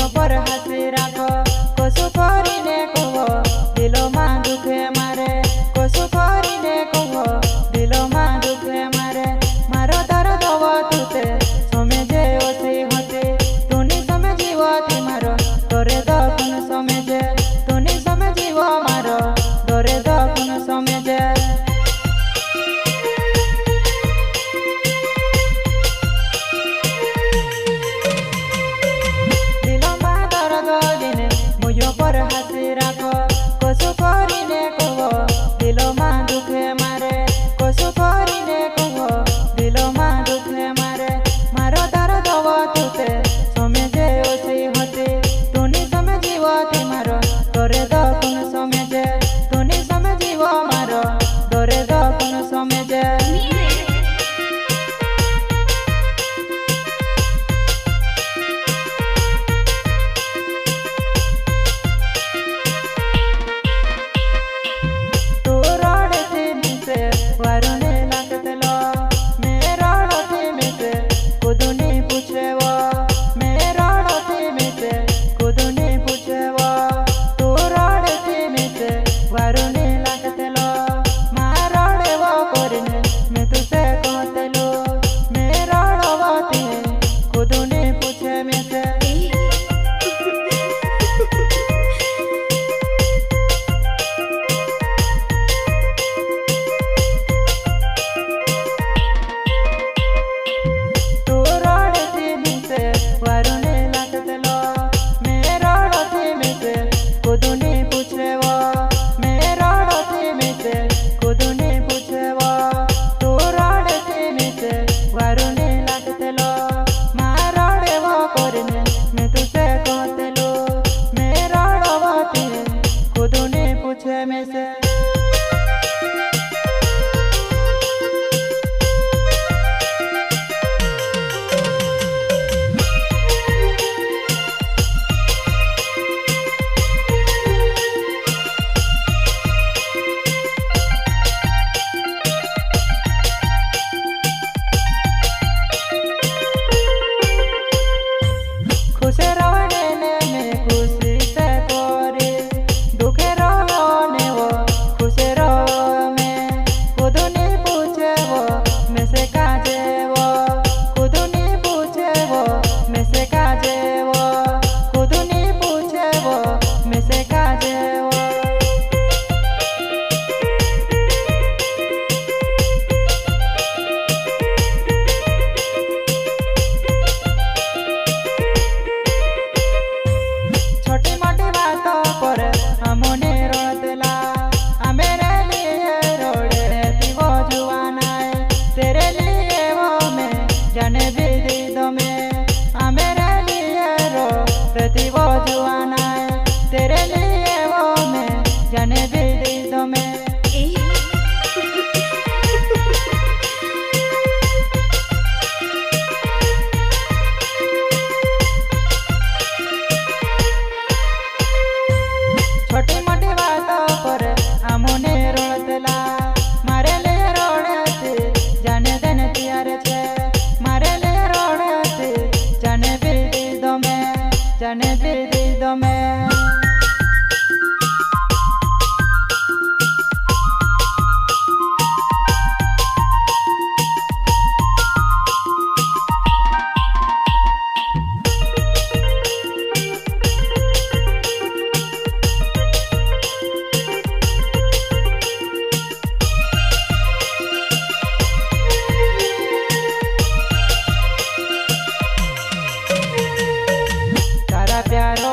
मुझो पर हंसी राखो कसु करीने कहो दिलो मां दुखे मारे कसु करीने कहो दिलो मां दुखे मारे मारो दर्द तुते समेजे ओसी होती तुनी समझीवती मारो तोरे दखुन समेजे तुनी समझीव मारो तोरे दखुन समेजे पर हंसी राखो कसु करीने कहो दिलो मां दुखे मारे कसु करीने कहो दिलो मां दुखे मारे मारो दर्द तुते समेजे ओसी होती तुनी समझीवती मारो तोरे दखुन समेजे तुनी समझीव मारो तोरे दखुन समेजे वारुने लागतलो मेरा रोटी में से कुदुनी पूछे वो मेरा रोटी में से कुदुनी पूछे वो तू रोटी में से वारुने लागतलो मारोड़े वो करने मैं तुझसे कहते लो मेरा रोटी कुदुनी पूछे में से वारुने लागतलो मेरा रोटी में से कुदुनी पूछे वो मेरा रोटी में से कुदुनी पूछे वो तू रोटी में से वारुने लागतलो मारोड़े वो करने मैं तुझसे कहते लो मेरा रोटी कुदुनी पूछे में से खुश रहने में खुशी से तोरे दुखे रहने वो खुश रहो में खुदुनी पूछे वो में से काजे वो खुदुनी पूछे वो में से काजे वो खुदुनी पूछे वो में से काजे वो छोटी मोटी बातों पर हमने रोतला मेरे लिए रोड़े रहती वो जुआना है तेरे लिए वो मैं जाने भी दी दो मैं मेरे लिए रो रहती वो जुआना है तेरे लिए वो मैं जाने भी दी दो मैं छोटी मोटी बातों पर हमने रोतला मारे लिए रोड़े जाने देने तैयार छे मारे लिए रोड़े जाने भी दी दो मैं जाने भी दी दो मैं प्यारो